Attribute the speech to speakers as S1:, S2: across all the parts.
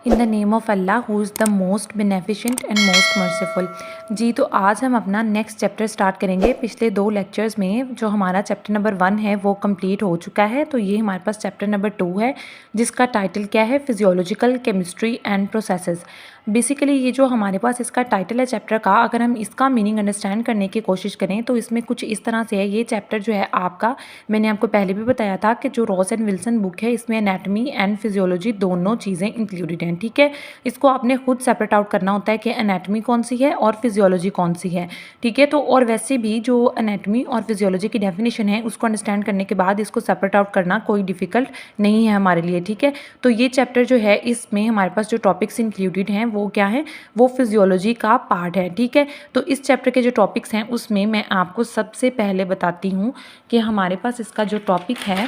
S1: In the name of Allah who is the most beneficent and most merciful. जी तो आज हम अपना नेक्स्ट चैप्टर स्टार्ट करेंगे। पिछले 2 लेक्चर्स में जो हमारा चैप्टर नंबर 1 है वो कंप्लीट हो चुका है, तो ये हमारे पास चैप्टर नंबर 2 है जिसका टाइटल क्या है, physiological chemistry and processes. Basically ये जो हमारे पास इसका टाइटल है चैप्टर का, अगर हम इसका मीनिंग अंडरस्टैंड करने की कोशिश करें तो इसमें कुछ इस तरह से है। ये चैप्टर जो है आपका, मैंने आपको पहले भी बताया था कि जो रॉस एंड विल्सन बुक है इसमें एनाटमी एंड फिजियोलॉजी दोनों चीज़ें इंक्लूडेड हैं। ठीक है, इसको आपने खुद सेपरेट आउट करना होता है कि एनाटमी कौन सी है और फिजियोलॉजी कौन सी है। ठीक है, तो और वैसे भी जो एनाटमी और फिजियोलॉजी की डेफिनेशन है उसको अंडरस्टैंड करने के बाद इसको सेपरेट आउट करना कोई डिफिकल्ट नहीं है हमारे लिए। ठीक है, तो ये चैप्टर जो है इसमें हमारे पास जो टॉपिक्स इंक्लूडेड हैं वो क्या है, वो फिजियोलॉजी का पार्ट है। ठीक है, तो इस चैप्टर के जो टॉपिक्स हैं उसमें मैं आपको सबसे पहले बताती हूँ कि हमारे पास इसका जो टॉपिक है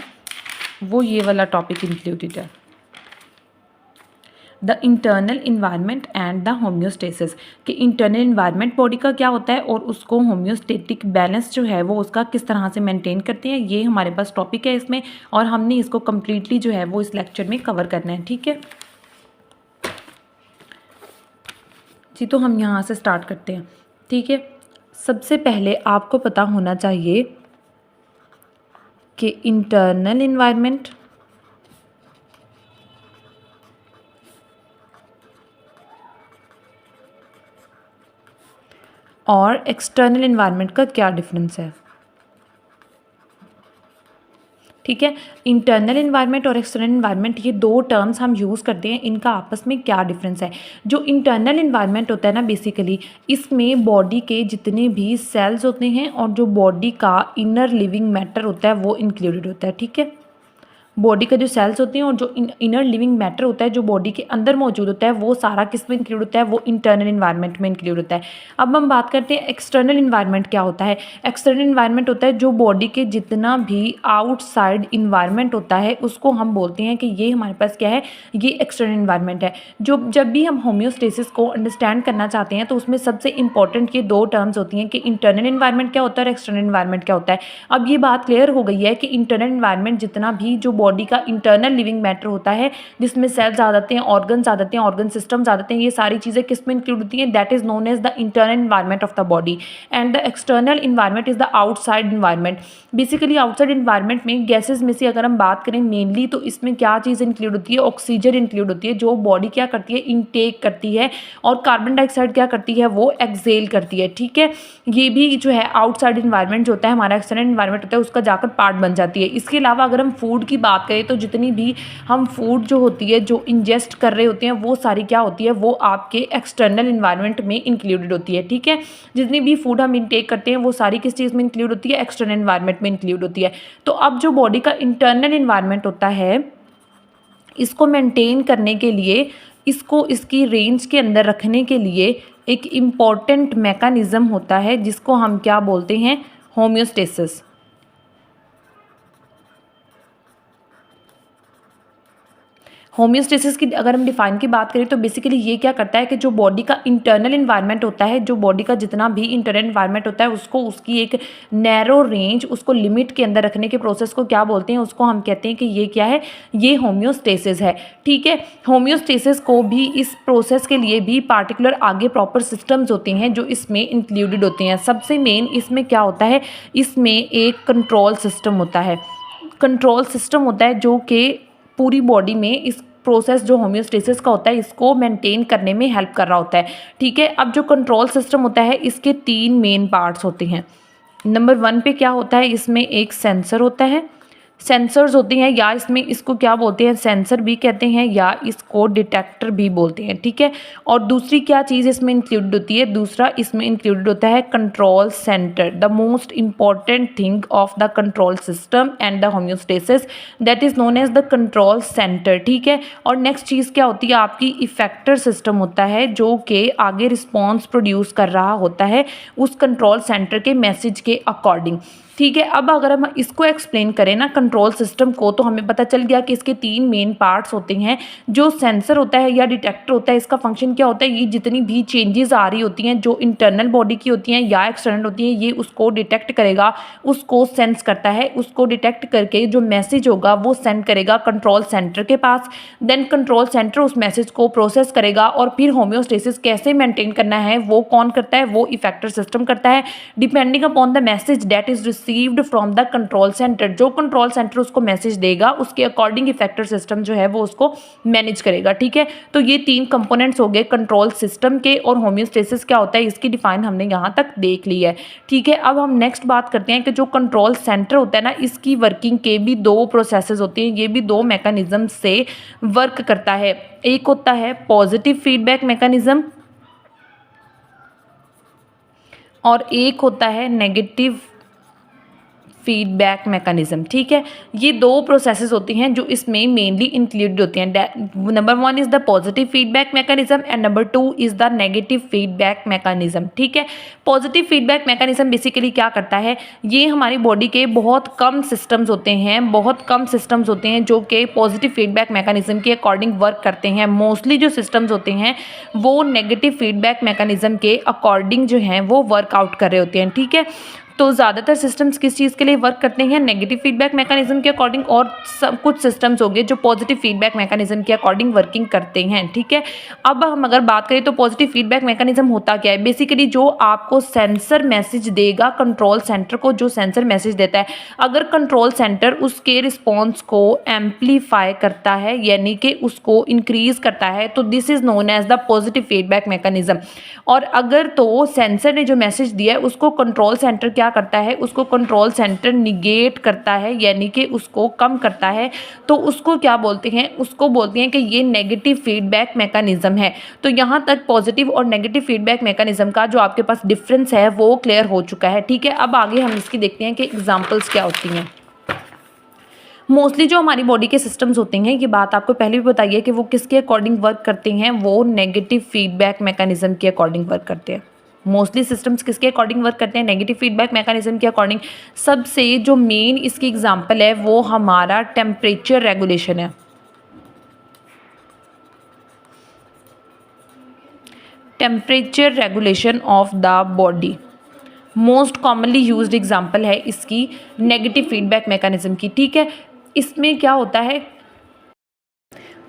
S1: वो ये वाला टॉपिक इंक्लूडेड है, the internal environment and the homeostasis. कि इंटरनल इन्वायरमेंट बॉडी का क्या होता है और उसको होम्योस्टेटिक बैलेंस जो है वो उसका किस तरह से मेंटेन करते हैं, ये हमारे पास टॉपिक है इसमें, और हमने इसको कम्प्लीटली जो है वो इस लेक्चर में कवर करना है। ठीक है जी, तो हम यहाँ से स्टार्ट करते हैं। ठीक है, सबसे पहले आपको पता होना चाहिए कि इंटरनल इन्वायरमेंट और एक्सटर्नल इन्वायरमेंट का क्या डिफरेंस है। ठीक है, इंटरनल इन्वायरमेंट और एक्सटर्नल इन्वायरमेंट ये दो टर्म्स हम यूज़ करते हैं, इनका आपस में क्या डिफरेंस है। जो इंटरनल इन्वायरमेंट होता है ना, बेसिकली इसमें बॉडी के जितने भी सेल्स होते हैं और जो बॉडी का इनर लिविंग मैटर होता है वो इंक्लूडेड होता है। ठीक है, बॉडी का जो सेल्स होते हैं और जो इनर लिविंग मैटर होता है जो बॉडी के अंदर मौजूद होता है वो सारा किस में इंक्लूड होता है, वो इंटरनल इन्वायरमेंट में इंक्लूड होता है। अब हम बात करते हैं एक्सटर्नल इन्वायरमेंट क्या होता है। एक्सटर्नल इन्वायरमेंट होता है जो बॉडी के जितना भी आउटसाइड इन्वायरमेंट होता है उसको हम बोलते हैं कि ये हमारे पास क्या है, ये एक्सटर्नल इन्वायरमेंट है। जो जब भी हम होम्योस्टेसिस को अंडरस्टैंड करना चाहते हैं तो उसमें सबसे इंपॉर्टेंट ये दो टर्म्स होती हैं कि इंटरनल इन्वायरमेंट क्या होता है और एक्सटर्नल इन्वायरमेंट क्या होता है। अब ये बात क्लियर हो गई है कि इंटरनल इन्वायरमेंट जितना भी जो बॉडी का इंटरनल लिविंग मैटर होता है जिसमें सेल्स आ जाते हैं, ऑर्गन्स आ जाते हैं, ऑर्गन सिस्टम्स आ जाते हैं, ये सारी चीज़ें किस में इंक्लूड होती हैं, that is known as the internal environment of the body. And the external environment is the outside environment. Basically outside environment में गैसेज में से अगर हम बात करें मेनली तो इसमें क्या चीज़ इंक्लूड होती है, ऑक्सीजन इंक्लूड होती है जो बॉडी क्या करती है, इनटेक करती है, और कार्बन डाइऑक्साइड क्या करती है, वो एक्सेल करती है। ठीक है, ये भी जो है आउटसाइड इन्वायरमेंट जो होता है हमारा एक्सटर्नल इन्वायरमेंट होता है उसका जाकर पार्ट बन जाती है। इसके अलावा अगर हम फूड की बात करें तो जितनी भी हम फूड जो होती है जो इंजेस्ट कर रहे होते हैं वो सारी क्या होती है, वो आपके एक्सटर्नल इन्वायरमेंट में इंक्लूडेड होती है। ठीक है, जितनी भी फूड हम इंटेक करते हैं वो सारी किस चीज़ में इंक्लूड होती है, एक्सटर्नल इन्वायरमेंट में इंक्लूड होती है। तो अब जो बॉडी का इंटरनल इन्वायरमेंट होता है इसको मेंटेन करने के लिए, इसको इसकी रेंज के अंदर रखने के लिए एक इम्पॉर्टेंट मैकेनिज्म होता है जिसको हम क्या बोलते हैं, होम्योस्टेसिस। होम्योस्टेसिस की अगर हम डिफाइन की बात करें तो बेसिकली ये क्या करता है कि जो बॉडी का इंटरनल इन्वायरमेंट होता है, जो बॉडी का जितना भी इंटरनल इन्वायरमेंट होता है उसको उसकी एक नैरो रेंज, उसको लिमिट के अंदर रखने के प्रोसेस को क्या बोलते हैं, उसको हम कहते हैं कि ये क्या है, ये होम्योस्टेसिस है। ठीक है, होम्योस्टेसिस को भी इस प्रोसेस के लिए भी पार्टिकुलर आगे प्रॉपर सिस्टम्स होते हैं जो इसमें इंक्लूडेड होते हैं। सबसे मेन इसमें क्या होता है, इसमें एक कंट्रोल सिस्टम होता है। कंट्रोल सिस्टम होता है जो कि पूरी बॉडी में इस प्रोसेस जो होम्योस्टेसिस का होता है इसको मेंटेन करने में हेल्प कर रहा होता है। ठीक है, अब जो कंट्रोल सिस्टम होता है इसके 3 मेन पार्ट्स होते हैं। नंबर 1 पे क्या होता है, इसमें एक सेंसर होता है, सेंसर्स होते हैं, या इसमें इसको क्या बोलते हैं, सेंसर भी कहते हैं या इसको डिटेक्टर भी बोलते हैं। ठीक है, और दूसरी क्या चीज़ इसमें इंक्लूडेड होती है, दूसरा इसमें इंक्लूडेड होता है control centre. The most important thing of the control system and the homeostasis that is known as the control centre. ठीक है, और नेक्स्ट चीज़ क्या होती है, आपकी इफेक्टर सिस्टम होता है जो कि आगे रिस्पॉन्स प्रोड्यूस कर रहा होता है उस कंट्रोल सेंटर के मैसेज के अकॉर्डिंग। ठीक है। अब अगर हम इसको एक्सप्लेन करें ना कंट्रोल सिस्टम को, तो हमें पता चल गया कि इसके 3 मेन पार्ट्स होते हैं। जो सेंसर होता है या डिटेक्टर होता है, इसका फंक्शन क्या होता है, ये जितनी भी चेंजेस आ रही होती हैं जो इंटरनल बॉडी की होती हैं या एक्सटर्नल होती हैं, ये उसको डिटेक्ट करेगा, उसको सेंस करता है, उसको डिटेक्ट करके जो मैसेज होगा वो सेंड करेगा कंट्रोल सेंटर के पास। देन कंट्रोल सेंटर उस मैसेज को प्रोसेस करेगा और फिर होम्योस्टेसिस कैसे मेंटेन करना है वो कौन करता है, वो इफेक्टर सिस्टम करता है, depending upon the message that is received from the control centre. जो कंट्रोल सेंटर उसको मैसेज देगा उसके अकॉर्डिंग इफेक्टर सिस्टम जो है वो उसको मैनेज करेगा। ठीक है, तो ये 3 कंपोनेंट्स हो गए कंट्रोल सिस्टम के, और होम्योस्टेसिस क्या होता है इसकी डिफाइन हमने यहाँ तक देख ली है। ठीक है, अब हम नेक्स्ट बात करते हैं कि जो कंट्रोल सेंटर होता है ना, इसकी वर्किंग के भी 2 प्रोसेसेस होती हैं, ये भी 2 मैकेनिज्म से वर्क करता है। एक होता है पॉजिटिव फीडबैक मैकेनिज्म और एक होता है नेगेटिव फीडबैक मैकेनिज्म। ठीक है, ये 2 प्रोसेसेस होती हैं जो इसमें मेनली इंक्लूड होती हैं। Number 1 is the positive feedback mechanism and number 2 is the negative feedback mechanism. ठीक है, पॉजिटिव फीडबैक मैकेनिज्म बेसिकली क्या करता है, ये हमारी बॉडी के बहुत कम सिस्टम्स होते हैं जो कि पॉजिटिव फीडबैक मैकेनिज्म के अकॉर्डिंग वर्क करते हैं। मोस्टली जो सिस्टम्स होते हैं वो नेगेटिव फीडबैक मैकेनिज्म के अकॉर्डिंग जो हैं वो वर्कआउट कर रहे होते हैं। ठीक है, तो ज़्यादातर सिस्टम्स किस चीज़ के लिए वर्क करते हैं, नेगेटिव फीडबैक मैकेनिज्म के अकॉर्डिंग, और सब कुछ सिस्टम्स हो गए जो पॉजिटिव फीडबैक मैकेनिज्म के अकॉर्डिंग वर्किंग करते हैं। ठीक है, अब हम अगर बात करें तो पॉजिटिव फीडबैक मैकेनिज्म होता क्या है, बेसिकली जो आपको सेंसर मैसेज देगा कंट्रोल सेंटर को, जो सेंसर मैसेज देता है, अगर कंट्रोल सेंटर उसके रिस्पॉन्स को एम्पलीफाई करता है यानी कि उसको इंक्रीज करता है, तो this is known as the positive feedback mechanism. और अगर तो सेंसर ने जो मैसेज दिया है उसको कंट्रोल सेंटर क्या करता है, उसको कंट्रोल सेंटर निगेट करता है यानी कि उसको कम करता है, तो उसको क्या बोलते हैं, उसको बोलते हैं कि ये नेगेटिव फीडबैक मैकेनिज्म है। तो यहाँ तक पॉजिटिव और नेगेटिव फीडबैक मैकेनिज्म का जो आपके पास डिफरेंस है वो क्लियर हो चुका है। ठीक है, अब आगे हम इसकी देखते हैं कि एग्जाम्पल्स क्या होती हैं। मोस्टली जो हमारी बॉडी के सिस्टम्स होते हैं, ये बात आपको पहले भी बताइए कि वो किसके अकॉर्डिंग वर्क करते हैं, वो नेगेटिव फीडबैक मैकेनिज्म के अकॉर्डिंग वर्क करते हैं। मोस्टली सिस्टम्स किसके अकॉर्डिंग वर्क करते हैं, नेगेटिव फीडबैक मैकेनिज्म के अकॉर्डिंग। सबसे जो मेन इसकी एग्जांपल है वो हमारा टेम्परेचर रेगुलेशन है। Temperature regulation of the body most commonly used example है इसकी नेगेटिव फीडबैक मैकेनिज्म की। ठीक है, इसमें क्या होता है,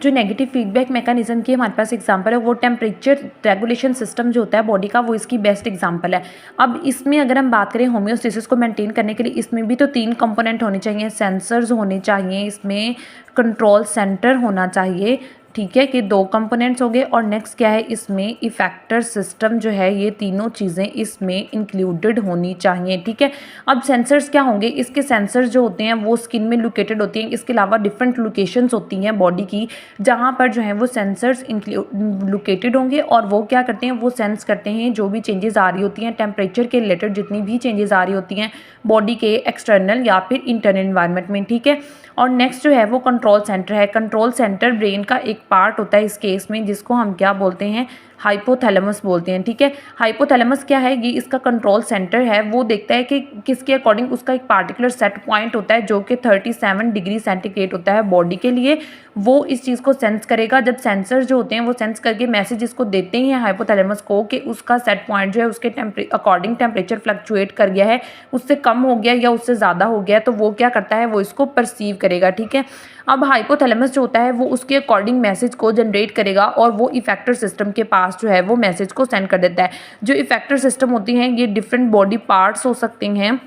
S1: जो नेगेटिव फीडबैक मैकेनिज्म की हमारे पास एग्जांपल है वो टेम्परेचर रेगुलेशन सिस्टम जो होता है बॉडी का, वो इसकी बेस्ट एग्जांपल है। अब इसमें अगर हम बात करें होम्योस्टेसिस को मेंटेन करने के लिए, इसमें भी तो 3 कंपोनेंट होने चाहिए, सेंसर्स होने चाहिए, इसमें कंट्रोल सेंटर होना चाहिए। ठीक है, कि 2 कंपोनेंट्स हो गए, और नेक्स्ट क्या है, इसमें इफेक्टर सिस्टम जो है, ये तीनों चीज़ें इसमें इंक्लूडेड होनी चाहिए। ठीक है, अब सेंसर्स क्या होंगे, इसके सेंसर्स जो होते हैं वो स्किन में लोकेटेड होती हैं, इसके अलावा डिफरेंट लोकेशंस होती हैं बॉडी की जहाँ पर जो है वो सेंसर्स लोकेटेड होंगे, और वो क्या करते हैं, वो सेंस करते हैं जो भी चेंजेस आ रही होती हैं टेम्परेचर के रिलेटेड, जितनी भी चेंजेस आ रही होती हैं बॉडी के एक्सटर्नल या फिर इंटरनल इन्वायरमेंट में। ठीक है, और नेक्स्ट जो है वो कंट्रोल सेंटर है। कंट्रोल सेंटर ब्रेन का एक पार्ट होता है इस केस में, जिसको हम क्या बोलते हैं, हाइपोथैलेमस बोलते हैं। ठीक है, हाइपोथैलेमस क्या है, ये इसका कंट्रोल सेंटर है, वो देखता है कि किसके अकॉर्डिंग, उसका एक पार्टिकुलर सेट पॉइंट होता है जो कि 37 डिग्री सेंटीग्रेड होता है बॉडी के लिए, वो इस चीज़ को सेंस करेगा। जब सेंसर जो होते हैं वो सेंस करके मैसेज इसको देते हैं हाइपोथैलेमस को कि उसका सेट पॉइंट जो है उसके अकॉर्डिंग टेम्परेचर फ्लक्चुएट कर गया है, उससे कम हो गया या उससे ज़्यादा हो गया, तो वो क्या करता है, वो इसको परसीव करेगा। ठीक है, अब हाइपोथैलेमस जो होता है वो उसके अकॉर्डिंग मैसेज को जनरेट करेगा और वो इफेक्टर सिस्टम के पास जो है वो मैसेज को सेंड कर देता है। जो इफेक्टर सिस्टम होती हैं ये डिफरेंट बॉडी पार्ट्स हो सकते हैं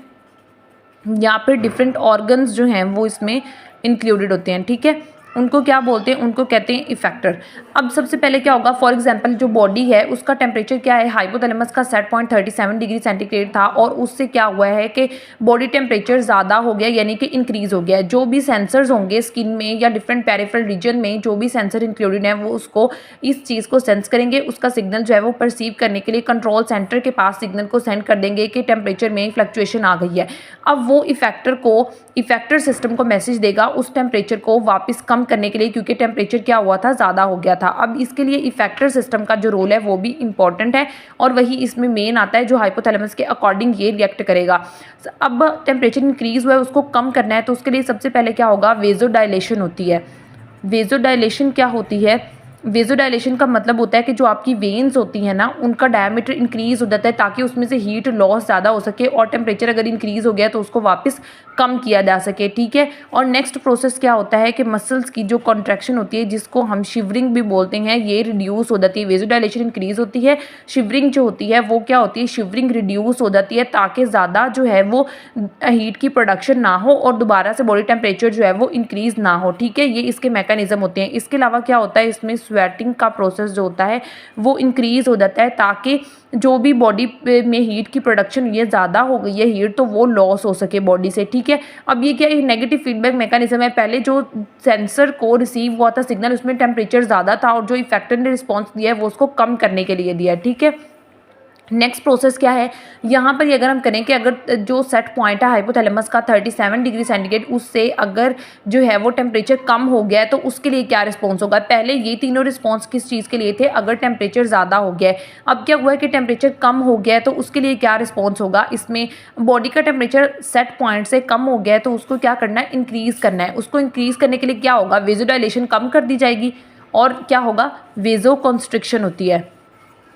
S1: या फिर डिफरेंट ऑर्गन्स जो हैं वो इसमें इंक्लूडेड होते हैं। ठीक है, उनको क्या बोलते हैं, उनको कहते हैं इफेक्टर। अब सबसे पहले क्या होगा, फॉर एग्जांपल जो बॉडी है उसका टेम्परेचर क्या है, हाइपोथैलेमस का सेट पॉइंट 37 डिग्री सेंटीग्रेड था, और उससे क्या हुआ है कि बॉडी टेम्परेचर ज़्यादा हो गया यानी कि इंक्रीज़ हो गया। जो भी सेंसर्स होंगे स्किन में या डिफरेंट पेरिफेरल रीजन में, जो भी सेंसर इंक्लूडेड है वो उसको इस चीज़ को सेंस करेंगे, उसका सिग्नल जो है वो परसीव करने के लिए कंट्रोल सेंटर के पास सिग्नल को सेंड कर देंगे कि टेम्परेचर में फ्लक्चुएशन आ गई है। अब वो इफेक्टर को इफेक्टर सिस्टम को मैसेज देगा उस टेम्परेचर को वापस कम करने के लिए, क्योंकि टेम्परेचर क्या हुआ था, ज़्यादा हो गया था। अब इसके लिए इफेक्टर सिस्टम का जो रोल है वो भी इंपॉर्टेंट है और वही इसमें मेन आता है, जो हाइपोथैलेमस के अकॉर्डिंग ये रिएक्ट करेगा। अब टेम्परेचर इंक्रीज़ हुआ है, उसको कम करना है, तो उसके लिए सबसे पहले क्या होगा, वेजोडाइलेशन होती है। वेजोडाइलेशन क्या होती है, वेजोडाइलेशन का मतलब होता है कि जो आपकी वेन्स होती हैं ना, उनका डायमीटर इंक्रीज़ हो जाता है ताकि उसमें से हीट लॉस ज़्यादा हो सके और टेम्परेचर अगर इंक्रीज़ हो गया तो उसको वापस कम किया जा सके, ठीक है। और नेक्स्ट प्रोसेस क्या होता है कि मसल्स की जो कॉन्ट्रैक्शन होती है, जिसको हम शिवरिंग भी बोलते हैं, ये रिड्यूस हो जाती है। वेजोडाइलेशन इंक्रीज़ होती है, शिवरिंग जो होती है वो क्या होती है, शिवरिंग रिड्यूस हो जाती है ताकि ज़्यादा जो है वो हीट की प्रोडक्शन ना हो और दोबारा से बॉडी टेम्परेचर जो है वो इंक्रीज़ ना हो, ठीक है। ये इसके मैकेनिज्म होते हैं। इसके अलावा क्या होता है, इसमें स्वेटिंग का प्रोसेस जो होता है वो इंक्रीज़ हो जाता है ताकि जो भी बॉडी में हीट की प्रोडक्शन ये ज़्यादा हो गई है हीट, तो वो लॉस हो सके बॉडी से, ठीक है। अब ये क्या एक नेगेटिव फीडबैक मैकेनिज्म है। पहले जो सेंसर को रिसीव हुआ था सिग्नल, उसमें टेम्परेचर ज़्यादा था और जो इफेक्टर ने रिस्पॉन्स दिया है वो उसको कम करने के लिए दिया है, ठीक है। नेक्स्ट प्रोसेस क्या है, यहाँ पर अगर हम करें कि अगर जो सेट पॉइंट है हाइपोथैलेमस का 37 डिग्री सेंटीग्रेड, उससे अगर जो है वो टेम्परेचर कम हो गया है तो उसके लिए क्या रिस्पॉन्स होगा। पहले ये तीनों रिस्पॉन्स किस चीज़ के लिए थे, अगर टेम्परेचर ज़्यादा हो गया है। अब क्या हुआ है कि टेम्परेचर कम हो गया है तो उसके लिए क्या रिस्पॉन्स होगा। इसमें बॉडी का टेम्परेचर सेट पॉइंट से कम हो गया है तो उसको क्या करना है, इंक्रीज़ करना है। उसको इंक्रीज़ करने के लिए क्या होगा, वेजोडाइलेशन कम कर दी जाएगी और क्या होगा, वेजो कॉन्स्ट्रिक्शन होती है।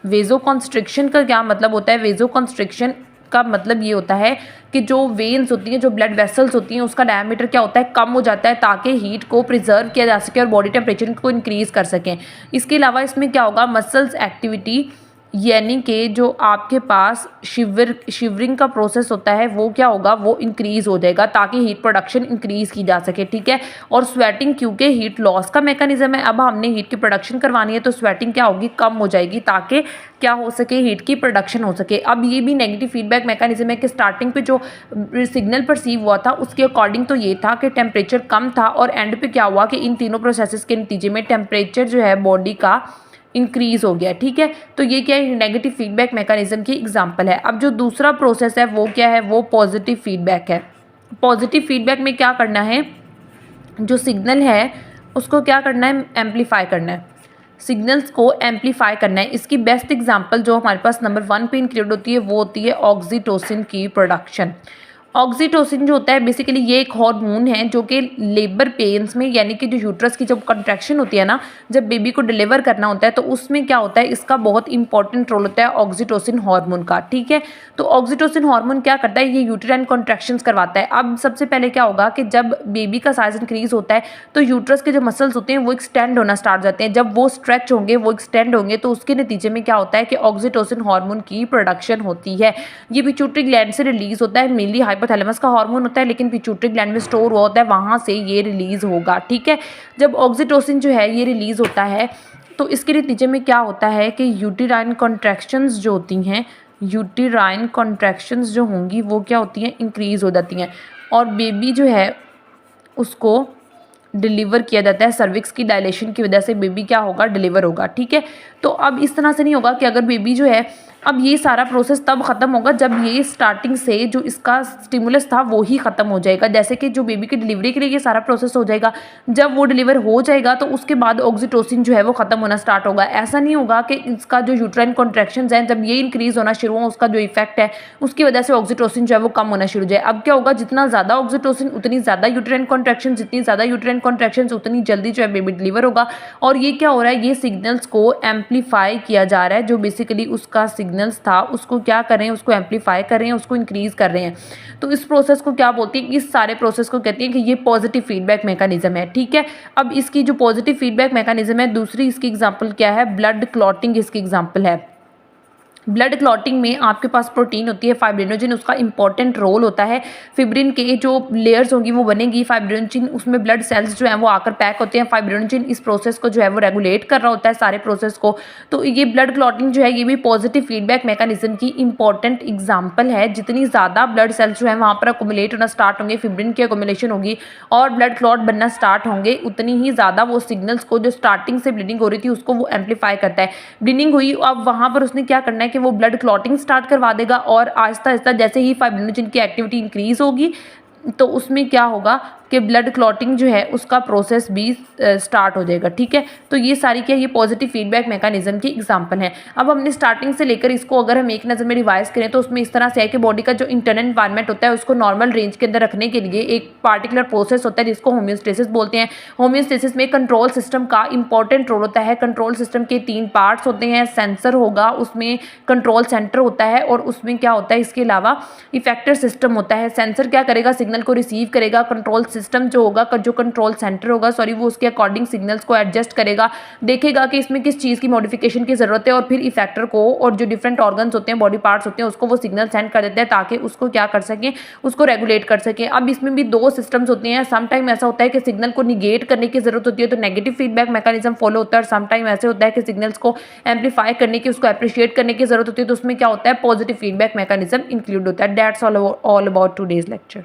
S1: वेजो कॉन्स्ट्रिक्शन का क्या मतलब होता है, वेजो कॉन्स्ट्रिक्शन का मतलब ये होता है कि जो वेन्स होती हैं, जो ब्लड वेसल्स होती हैं, उसका डायमीटर क्या होता है, कम हो जाता है ताकि हीट को प्रिजर्व किया जा सके और बॉडी टेम्परेचर को इंक्रीज़ कर सकें। इसके अलावा इसमें क्या होगा, मसल्स एक्टिविटी, यानी कि जो आपके पास शिवरिंग का प्रोसेस होता है वो क्या होगा, वो इंक्रीज़ हो जाएगा ताकि हीट प्रोडक्शन इंक्रीज़ की जा सके, ठीक है। और स्वेटिंग, क्योंकि हीट लॉस का मैकेनिज्म है, अब हमने हीट की प्रोडक्शन करवानी है तो स्वेटिंग क्या होगी, कम हो जाएगी ताकि क्या हो सके, हीट की प्रोडक्शन हो सके। अब ये भी नेगेटिव फीडबैक मैकेनिज्म है कि स्टार्टिंग पे जो सिग्नल परसीव हुआ था उसके अकॉर्डिंग तो ये था कि टेम्परेचर कम था और एंड पे क्या हुआ कि इन तीनों प्रोसेसेस के नतीजे में टेम्परेचर जो है बॉडी का इंक्रीज़ हो गया, ठीक है। तो ये क्या है, नेगेटिव फीडबैक मैकेनिज्म की एग्जांपल है। अब जो दूसरा प्रोसेस है वो क्या है, वो पॉजिटिव फीडबैक है। पॉजिटिव फीडबैक में क्या करना है, जो सिग्नल है उसको क्या करना है, एम्पलीफाई करना है, सिग्नल्स को एम्पलीफाई करना है। इसकी बेस्ट एग्जांपल जो हमारे पास नंबर 1 पे इंक्लूड होती है वो होती है ऑक्सीटोसिन की प्रोडक्शन। ऑक्सीटोसिन जो होता है बेसिकली ये एक हार्मोन है जो कि लेबर पेन्स में, यानी कि जो यूट्रस की जब कंट्रैक्शन होती है ना, जब बेबी को डिलीवर करना होता है तो उसमें क्या होता है, इसका बहुत इंपॉर्टेंट रोल होता है ऑक्सीटोसिन हार्मोन का, ठीक है। तो ऑक्सीटोसिन हार्मोन क्या करता है, ये यूटेराइन कॉन्ट्रैक्शंस करवाता है। अब सबसे पहले क्या होगा कि जब बेबी का साइज इंक्रीज होता है तो यूट्रस के जो मसल्स होते हैं वो एक्सटेंड होना स्टार्ट हो जाते हैं। जब वो स्ट्रेच होंगे, वो एक्सटेंड होंगे तो उसके नतीजे में क्या होता है कि ऑक्सीटोसिन हार्मोन की प्रोडक्शन होती है। ये पिट्यूटरी ग्लैंड से रिलीज होता है, मेनली हाइपोथैलेमस का हार्मोन होता है लेकिन पिट्यूटरी ग्लैंड में स्टोर हुआ होता है, वहाँ से ये रिलीज होगा, ठीक है। जब ऑक्सीटोसिन जो है ये रिलीज होता है तो इसके नतीजे में क्या होता है कि यूटेराइन कॉन्ट्रैक्शंस जो होती हैं, यूटेराइन कॉन्ट्रैक्शंस जो होंगी वो क्या होती हैं, इंक्रीज हो जाती हैं और बेबी जो है उसको डिलीवर किया जाता है। सर्विक्स की डायलेशन की वजह से बेबी क्या होगा, डिलीवर होगा, ठीक है। तो अब इस तरह से नहीं होगा कि अगर बेबी जो है, अब ये सारा प्रोसेस तब ख़त्म होगा जब ये स्टार्टिंग से जो इसका स्टिमुलस था वो ही ख़त्म हो जाएगा। जैसे कि जो बेबी की डिलीवरी के लिए ये सारा प्रोसेस हो जाएगा, जब वो डिलीवर हो जाएगा तो उसके बाद ऑक्सीटोसिन जो है वो ख़त्म होना स्टार्ट होगा। ऐसा नहीं होगा कि इसका जो यूट्राइन कॉन्ट्रैक्शंस हैं जब ये इंक्रीज़ होना शुरू हो, उसका जो इफेक्ट है उसकी वजह से ऑक्सीटोसिन जो है वो कम होना शुरू हो जाए। अब क्या होगा, जितना ज़्यादा ऑक्सीटोसिन उतनी ज़्यादा यूट्राइन कॉन्ट्रैक्शन, जितनी ज़्यादा यूट्राइन कॉन्ट्रैक्शन उतनी जल्दी जो है बेबी डिलीवर होगा। और ये क्या हो रहा है, ये सिग्नल्स को एम्पलीफाई किया जा रहा है। जो बेसिकली उसका सिग्नल्स था उसको क्या कर रहे हैं, उसको एम्पलीफाई कर रहे हैं, उसको इंक्रीज कर रहे हैं। तो इस प्रोसेस को क्या बोलते हैं, इस सारे प्रोसेस को कहते हैं कि ये पॉजिटिव फीडबैक मैकेनिज्म है, ठीक है। अब इसकी जो पॉजिटिव फीडबैक मैकेनिज्म है, दूसरी इसकी एग्जांपल क्या है, ब्लड क्लॉटिंग इसकी एग्जांपल है। ब्लड क्लॉटिंग में आपके पास प्रोटीन होती है फाइब्रिनोजिन, उसका इंपॉर्टेंट रोल होता है। फिब्रिन के जो लेयर्स होंगी वो बनेगी, फाइब्रिनोजिन उसमें ब्लड सेल्स जो हैं वो आकर पैक होते हैं। फाइब्रिनोजिन इस प्रोसेस को जो है वो रेगुलेट कर रहा होता है सारे प्रोसेस को। तो ये ब्लड क्लॉटिंग जो है ये भी पॉजिटिव फीडबैक मैकेनिज्म की इंपॉर्टेंट एग्जाम्पल है। जितनी ज़्यादा ब्लड सेल्स जो है वहाँ पर अकोमुलेट होना स्टार्ट होंगे, फिब्रिन की अकोमुलेशन होगी और ब्लड क्लॉट बनना स्टार्ट होंगे, उतनी ही ज़्यादा वो सिग्नल्स को जो स्टार्टिंग से ब्लीडिंग हो रही थी उसको वो एम्पलीफाई करता है। ब्लीडिंग हुई, अब वहाँ पर उसने क्या करना है कि वो ब्लड क्लॉटिंग स्टार्ट करवा देगा और आहिस्ता आहिस्ता जैसे ही फाइब्रिनोजिन की एक्टिविटी इंक्रीज होगी, तो उसमें क्या होगा कि ब्लड क्लॉटिंग जो है उसका प्रोसेस भी स्टार्ट हो जाएगा। ठीक है, तो ये सारी क्या ये पॉजिटिव फीडबैक मैकेनिज्म की एग्जांपल है। अब हमने स्टार्टिंग से लेकर इसको अगर हम एक नज़र में रिवाइज करें तो उसमें इस तरह से है कि बॉडी का जो इंटरनल एनवायरनमेंट होता है उसको नॉर्मल रेंज के अंदर रखने के लिए एक पार्टिकुलर प्रोसेस होता है जिसको होम्योस्टेसिस बोलते हैं। होम्योस्टेसिस में कंट्रोल सिस्टम का इंपॉर्टेंट रोल होता है। कंट्रोल सिस्टम के 3 पार्ट्स होते हैं, सेंसर होगा, उसमें कंट्रोल सेंटर होता है और उसमें क्या होता है इसके अलावा इफेक्टर सिस्टम होता है। सेंसर क्या करेगा, सिग्नल को रिसीव करेगा, कंट्रोल सिस्टम जो होगा जो कंट्रोल सेंटर होगा वो उसके अकॉर्डिंग सिग्नल्स को एडजस्ट करेगा, देखेगा कि इसमें किस चीज़ की मॉडिफिकेशन की ज़रूरत है और फिर इफेक्टर को और जो डिफरेंट ऑर्गन्स होते हैं, बॉडी पार्ट्स होते हैं, उसको वो सिग्नल सेंड कर देते हैं ताकि उसको क्या कर सकें, उसको रेगुलेट कर सकें। अब इसमें भी 2 सिस्टम्स होते हैं। सम टाइम ऐसा होता है कि सिग्नल को निगेट करने की ज़रूरत होती है तो नेगेटिव फीडबैक मैकेनिज्म फॉलो होता है, और सम टाइम ऐसे होता है कि सिग्नल्स को एम्पलीफाई करने की, उसको अप्रिशिएट करने की ज़रूरत होती है तो उसमें क्या होता है पॉजिटिव फीडबैक मैकेनिज्म इंक्लूड होता है। That's all about today's lecture.